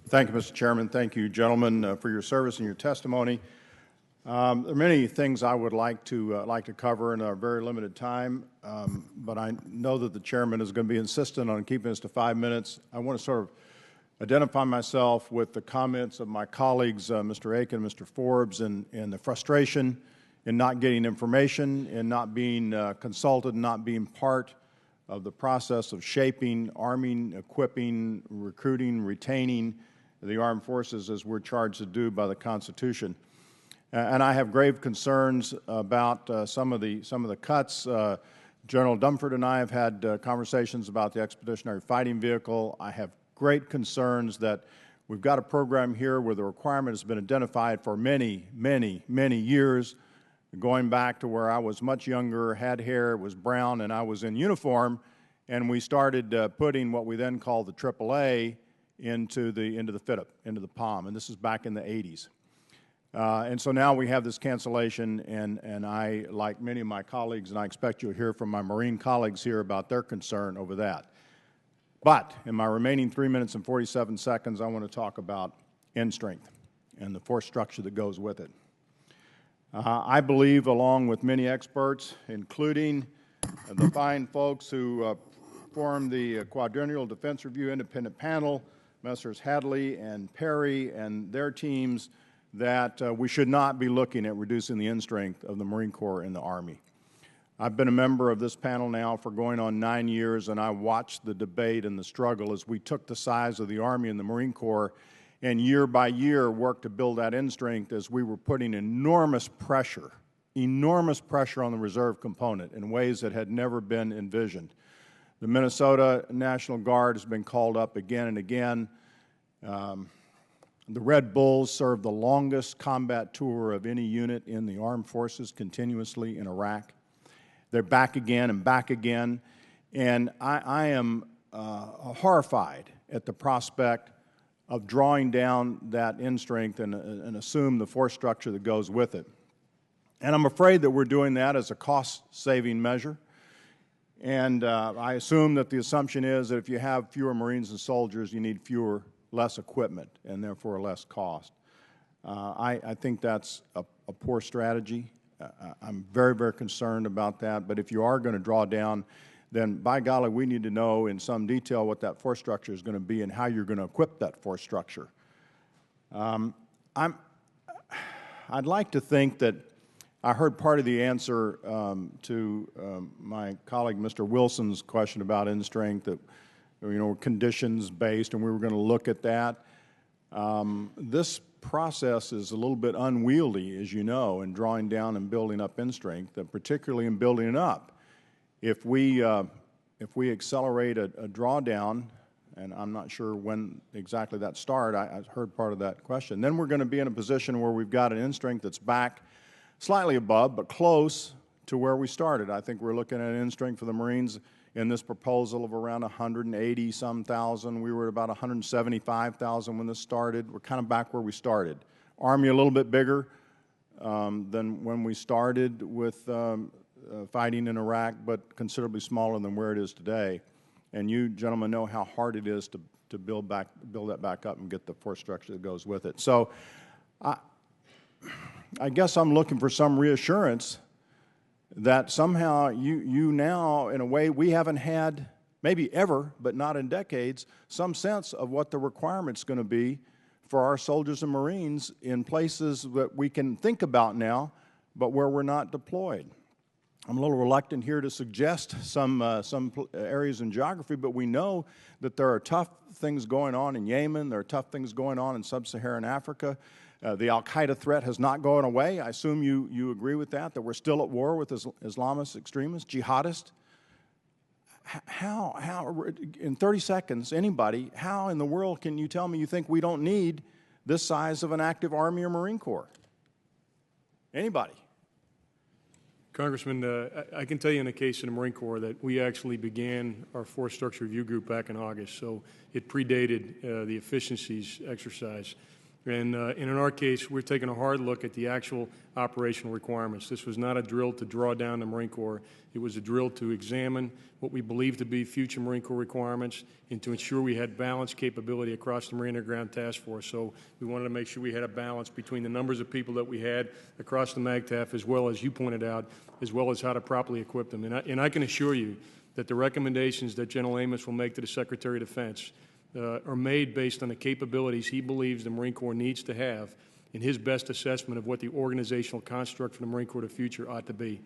Thank you, Mr. Chairman. Thank you, gentlemen, for your service and your testimony. There are many things I would like to cover in our very limited time, but I know that the chairman is going to be insistent on keeping us to 5 minutes. I want to sort of identify myself with the comments of my colleagues, Mr. Aiken, Mr. Forbes, and the frustration in not getting information, in not being consulted, not being part of the process of shaping, arming, equipping, recruiting, retaining the armed forces as we're charged to do by the Constitution. And I have grave concerns about some of the cuts. General Dunford and I have had conversations about the expeditionary fighting vehicle. I have great concerns that we've got a program here where the requirement has been identified for many, many, many years, going back to where I was much younger, had hair, was brown, and I was in uniform, and we started putting what we then called the AAA into the FITUP, into the POM, and this is back in the 80s. And so now we have this cancellation, and I, like many of my colleagues, and I expect you'll hear from my Marine colleagues here about their concern over that. But in my remaining 3 minutes and 47 seconds, I want to talk about end strength and the force structure that goes with it. I believe, along with many experts, including the fine folks who formed the Quadrennial Defense Review Independent Panel, Messrs. Hadley and Perry and their teams, that we should not be looking at reducing the end strength of the Marine Corps and the Army. I've been a member of this panel now for going on 9 years, and I watched the debate and the struggle as we took the size of the Army and the Marine Corps and year by year worked to build that end strength as we were putting enormous pressure on the reserve component in ways that had never been envisioned. The Minnesota National Guard has been called up again and again. The Red Bulls served the longest combat tour of any unit in the armed forces continuously in Iraq. They're back again and back again, and I am horrified at the prospect of drawing down that end strength and assume the force structure that goes with it. And I'm afraid that we're doing that as a cost-saving measure. And I assume that the assumption is that if you have fewer Marines and soldiers, you need less equipment, and therefore less cost. I think that's a poor strategy. I'm very, very concerned about that. But if you are going to draw down, then by golly, we need to know in some detail what that force structure is going to be and how you're going to equip that force structure. I'd like to think that I heard part of the answer to my colleague Mr. Wilson's question about end strength, that conditions-based, and we were going to look at that. This process is a little bit unwieldy, as you know, in drawing down and building up end strength, and particularly in building it up. If we accelerate a drawdown, and I'm not sure when exactly that started, I heard part of that question, then we're going to be in a position where we've got an end strength that's back slightly above, but close to where we started. I think we're looking at an end strength for the Marines in this proposal of around 180-some thousand. We were at about 175,000 when this started. We're kind of back where we started. Army a little bit bigger than when we started with fighting in Iraq, but considerably smaller than where it is today. And you gentlemen know how hard it is to build that back up and get the force structure that goes with it. So I guess I'm looking for some reassurance that somehow you now, in a way we haven't had, maybe ever, but not in decades, some sense of what the requirement's going to be for our soldiers and Marines in places that we can think about now, but where we're not deployed. I'm a little reluctant here to suggest some areas in geography, but we know that there are tough things going on in Yemen, there are tough things going on in sub-Saharan Africa. The al-Qaeda threat has not gone away. I assume you agree with that we're still at war with Islamist extremists, jihadists. How, in 30 seconds, anybody, how in the world can you tell me you think we don't need this size of an active Army or Marine Corps? Anybody? Congressman, I can tell you in the case of the Marine Corps that we actually began our Force Structure Review Group back in August, so it predated the efficiencies exercise. And in our case, we're taking a hard look at the actual operational requirements. This was not a drill to draw down the Marine Corps. It was a drill to examine what we believe to be future Marine Corps requirements and to ensure we had balanced capability across the Marine Air Ground Task Force. So we wanted to make sure we had a balance between the numbers of people that we had across the MAGTF, as well as you pointed out, as well as how to properly equip them. And I can assure you that the recommendations that General Amos will make to the Secretary of Defense are made based on the capabilities he believes the Marine Corps needs to have in his best assessment of what the organizational construct for the Marine Corps of the future ought to be.